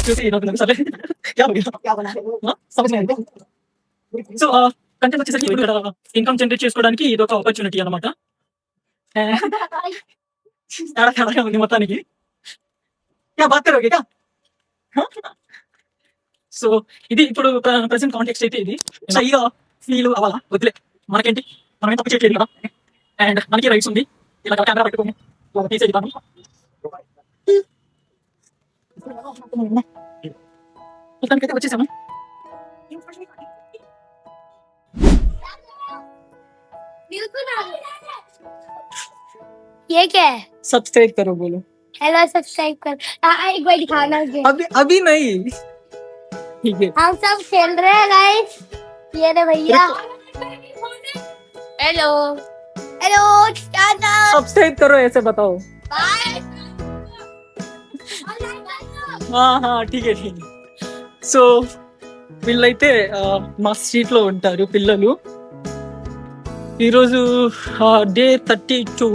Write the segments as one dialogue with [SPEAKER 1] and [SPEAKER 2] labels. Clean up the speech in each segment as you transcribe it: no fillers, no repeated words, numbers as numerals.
[SPEAKER 1] చూసి నాకు సరే సమస్య సో కంటెంట్ వచ్చేసరికి ఇప్పుడు ఇక్కడ ఇన్కమ్ జనరేట్ చేసుకోవడానికి ఇది ఒక ఆపర్చునిటీ అనమాట. తేడా ఉంది మొత్తానికి. సో ఇది ఇప్పుడు ప్రెసెంట్ కాంటెక్స్ట్ అయితే ఇది సైగా ఫీల్ అవ్వాలా వదిలే, మనకేంటి, మనం ఏం తప్పు చేయట్లేదు కదా, అండ్ మనకి రైట్స్ ఉంది. ఇలా కెమెరా పెట్టుకోము తీసేద్దాము. మొత్తానికైతే వచ్చేసాము.
[SPEAKER 2] ये क्या है?
[SPEAKER 1] सब्सक्राइब करो बोलो.
[SPEAKER 2] हेलो सब्सक्राइब कर। एक बार दिखाना गेम।
[SPEAKER 1] अभी नहीं, ठीक है.
[SPEAKER 2] हम सब खेल रहे हैं गाइस। ये रे भैया। Hello hello Tata.
[SPEAKER 1] सब्सक्राइब करो ऐसे बताओ.
[SPEAKER 2] बाय।
[SPEAKER 1] हाँ ठीक है ठीक है. సో వీళ్ళైతే మా స్ట్రీట్లో ఉంటారు పిల్లలు. ఈరోజు డే 32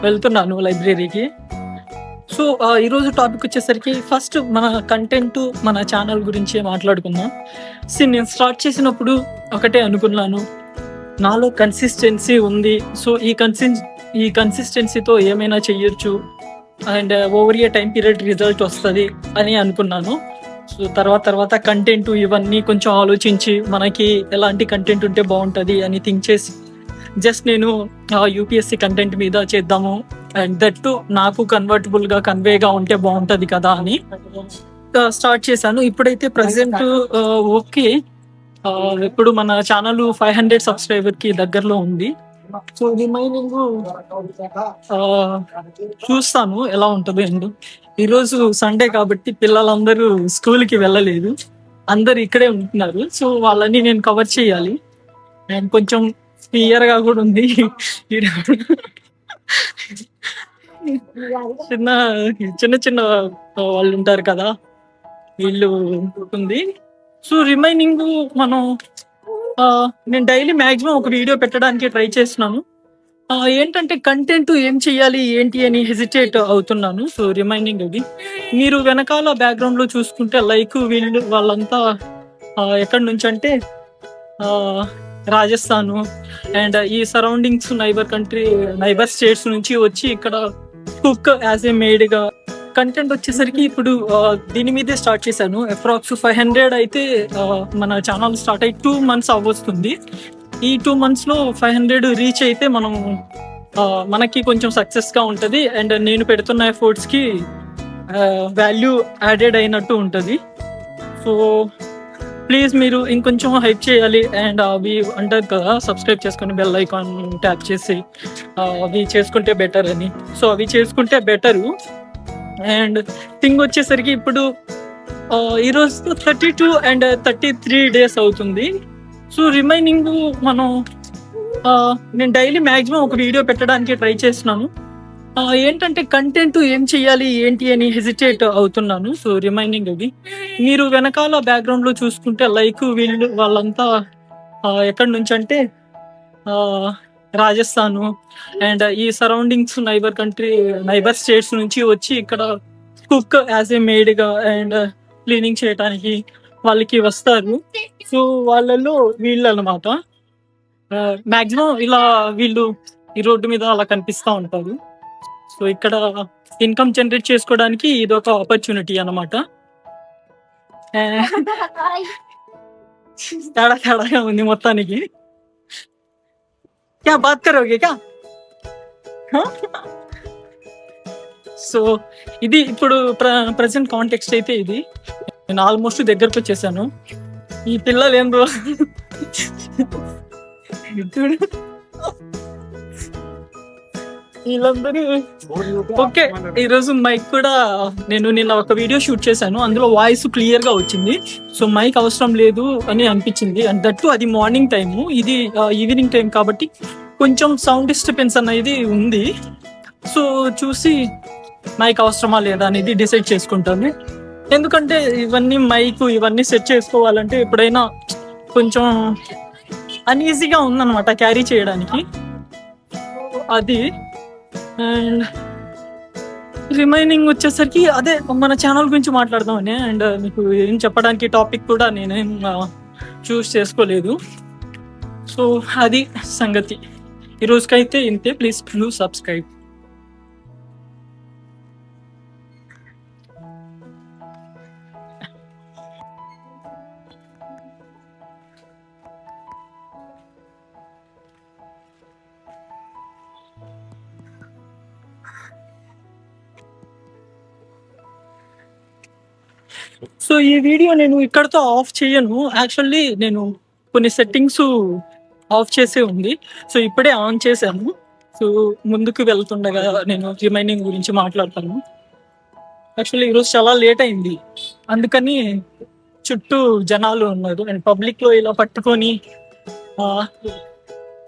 [SPEAKER 1] వెళ్తున్నాను లైబ్రరీకి. సో ఈరోజు టాపిక్ వచ్చేసరికి ఫస్ట్ మన కంటెంట్, మన ఛానల్ గురించి మాట్లాడుకుందాం. నేను స్టార్ట్ చేసినప్పుడు ఒకటే అనుకున్నాను, నాలో కన్సిస్టెన్సీ ఉంది. సో ఈ కన్సిస్టెన్సీతో ఏమైనా చెయ్యొచ్చు and over a time period result వస్తుంది అని అనుకున్నాను. సో తర్వాత కంటెంట్ ఇవన్నీ కొంచెం ఆలోచించి మనకి ఎలాంటి కంటెంట్ ఉంటే బాగుంటుంది అని థింక్ చేసి జస్ట్ నేను యూపీఎస్సీ కంటెంట్ మీద చేద్దాము అండ్ దట్ టు నాకు కన్వర్టబుల్గా కన్వేగా ఉంటే బాగుంటుంది కదా అని స్టార్ట్ చేశాను. ఇప్పుడైతే ప్రజెంట్ ఓకే, ఇప్పుడు మన ఛానల్ 500 సబ్స్క్రైబర్కి దగ్గరలో ఉంది. సో రిమైనింగ్ చూస్తాను ఎలా ఉంటుందో. అండ్ ఈరోజు సండే కాబట్టి పిల్లలందరూ స్కూల్కి వెళ్ళలేదు, అందరు ఇక్కడే ఉంటున్నారు. సో వాళ్ళని నేను కవర్ చేయాలి అండ్ కొంచెం క్లియర్గా కూడా ఉంది. చిన్న వాళ్ళు ఉంటారు కదా, వీళ్ళు ఉంది. సో రిమైనింగ్ మనం నేను డైలీ మ్యాక్సిమం ఒక వీడియో పెట్టడానికి ట్రై చేస్తున్నాను. ఏంటంటే కంటెంట్ ఏం చెయ్యాలి ఏంటి అని హెసిటేట్ అవుతున్నాను. సో రిమైనింగ్ అది మీరు వెనకాల బ్యాక్గ్రౌండ్లో చూసుకుంటే వీళ్ళు వాళ్ళంతా ఎక్కడి నుంచి అంటే రాజస్థాను అండ్ ఈ సరౌండింగ్స్ నైబర్ స్టేట్స్ నుంచి వచ్చి ఇక్కడ కుక్ యాజ్ ఏ మేడ్గా కంటెంట్ వచ్చేసరికి ఇప్పుడు దీని మీదే స్టార్ట్ చేశాను. అప్రాక్స్ 500 అయితే మన ఛానల్ స్టార్ట్ అయ్యి 2 months అవ్వస్తుంది. ఈ 2 monthsలో 500 రీచ్ అయితే మనకి కొంచెం సక్సెస్గా ఉంటుంది అండ్ నేను పెడుతున్న ఎఫర్ట్స్కి వాల్యూ యాడెడ్ అయినట్టు ఉంటుంది. సో ప్లీజ్ మీరు ఇంకొంచెం హైప్ చేయాలి అండ్ అవి అంటారు కదా, సబ్స్క్రైబ్ చేసుకొని బెల్ ఐకాన్ ట్యాప్ చేసి అవి చేసుకుంటే బెటర్ అని. సో అవి చేసుకుంటే బెటరు. అండ్ థింగ్ వచ్చేసరికి ఇప్పుడు ఈరోజు 32 and 33 days అవుతుంది. సో రిమైనింగ్ నేను డైలీ మ్యాక్సిమం ఒక వీడియో పెట్టడానికి ట్రై చేస్తున్నాను. ఏంటంటే కంటెంట్ ఏం చెయ్యాలి ఏంటి అని హెసిటేట్ అవుతున్నాను. సో రిమైనింగ్ అది మీరు వెనకాల బ్యాక్గ్రౌండ్లో చూసుకుంటే వీళ్ళు వాళ్ళంతా ఎక్కడి నుంచి అంటే రాజస్థాను అండ్ ఈ సరౌండింగ్స్ నైబర్ స్టేట్స్ నుంచి వచ్చి ఇక్కడ కుక్ యాజ్ ఏ మేడ్గా అండ్ క్లీనింగ్ చేయడానికి వాళ్ళకి వస్తారు. సో వాళ్ళలో వీళ్ళు అనమాట మ్యాక్సిమం ఇలా వీళ్ళు ఈ రోడ్డు మీద అలా కనిపిస్తూ ఉంటారు. సో ఇక్కడ ఇన్కమ్ జనరేట్ చేసుకోవడానికి ఇది ఒక ఆపర్చునిటీ అనమాట. తేడా ఉంది మొత్తానికి. क्या बात करोगे क्या? సో ఇది ఇప్పుడు ప్రెసెంట్ కాంటెక్స్ట్ అయితే ఇది. నేను ఆల్మోస్ట్ దగ్గరకు వచ్చేసాను. ఈ పిల్లలు ఏం వీళ్ళందరూ ఓకే. ఈరోజు మైక్ కూడా నేను నిన్న ఒక వీడియో షూట్ చేశాను, అందులో వాయిస్ క్లియర్గా వచ్చింది. సో మైక్ అవసరం లేదు అని అనిపించింది. అండ్ దట్టు అది మార్నింగ్ టైము, ఇది ఈవినింగ్ టైం కాబట్టి కొంచెం సౌండ్ డిస్టర్బెన్స్ అనేది ఉంది. సో చూసి మైక్ అవసరమా లేదా అనేది డిసైడ్ చేసుకుంటాను. ఎందుకంటే ఇవన్నీ సెట్ చేసుకోవాలంటే ఎప్పుడైనా కొంచెం అన్ఈజీగా ఉందన్నమాట క్యారీ చేయడానికి అది. అండ్ రిమైనింగ్ వచ్చేసరికి అదే మన ఛానల్ గురించి మాట్లాడదామని. అండ్ మీకు ఏం చెప్పడానికి టాపిక్ కూడా నేనేం చూస్ చేసుకోలేదు. సో అది సంగతి. ఈరోజుకైతే ఇంతే. Please do subscribe. సో ఈ వీడియో నేను ఇక్కడతో ఆఫ్ చేయను. యాక్చువల్లీ నేను కొన్ని సెట్టింగ్స్ ఆఫ్ చేసే ఉంది. సో ఇప్పుడే ఆన్ చేశాను. సో ముందుకు వెళ్తుండగా నేను రిమైనింగ్ గురించి మాట్లాడతాను. యాక్చువల్లీ ఈరోజు చాలా లేట్ అయింది, అందుకని చుట్టూ జనాలు ఉన్నారు. అండ్ పబ్లిక్లో ఇలా పట్టుకొని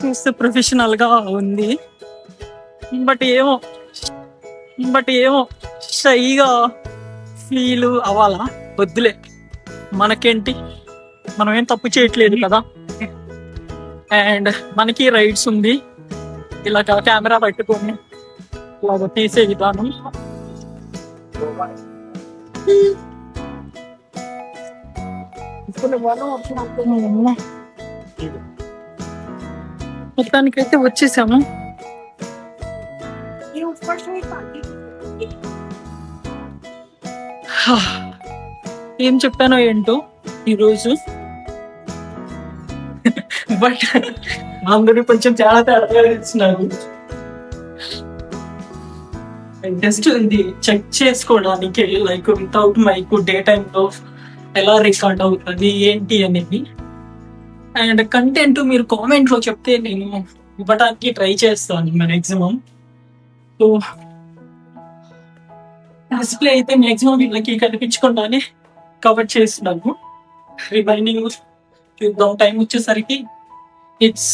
[SPEAKER 1] చూస్తే ప్రొఫెషనల్గా ఉంది. బట్ ఏమో షైగా ఫీల్ అవ్వాలా? వద్దులే, మనకేంటి, మనం ఏం తప్పు చేయట్లేదు కదా. అండ్ మనకి రైట్స్ ఉంది ఇలా కెమెరా పట్టుకొని ఇలాగ తీసే విధానం. మొత్తానికైతే వచ్చేసాము. ఏం చెప్పానో ఏంటో ఈరోజు, బట్ అందరూ కొంచెం చాలా తేడాగా ఇస్తున్నారు. జస్ట్ ఇది చెక్ చేసుకోవడానికి, లైక్ వితౌట్ మైక్ డే టైంలో ఎలా రికార్డ్ అవుతుంది ఏంటి అనేది. అండ్ కంటెంట్ మీరు కామెంట్లో చెప్తే నేను ఇవ్వడానికి ట్రై చేస్తాను మ్యాక్సిమం. సో డిస్ప్లే అయితే మ్యాక్సిమం వీళ్ళకి కనిపించకుండానే కవర్ చేస్తున్నాను. రిమైనింగ్ చూద్దాం. టైం వచ్చేసరికి ఇట్స్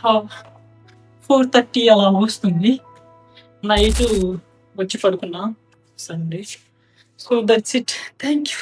[SPEAKER 1] 4:30 అలా వస్తుంది. నైట్ వచ్చి పడుకున్నా Sunday. So that's it. Thank you.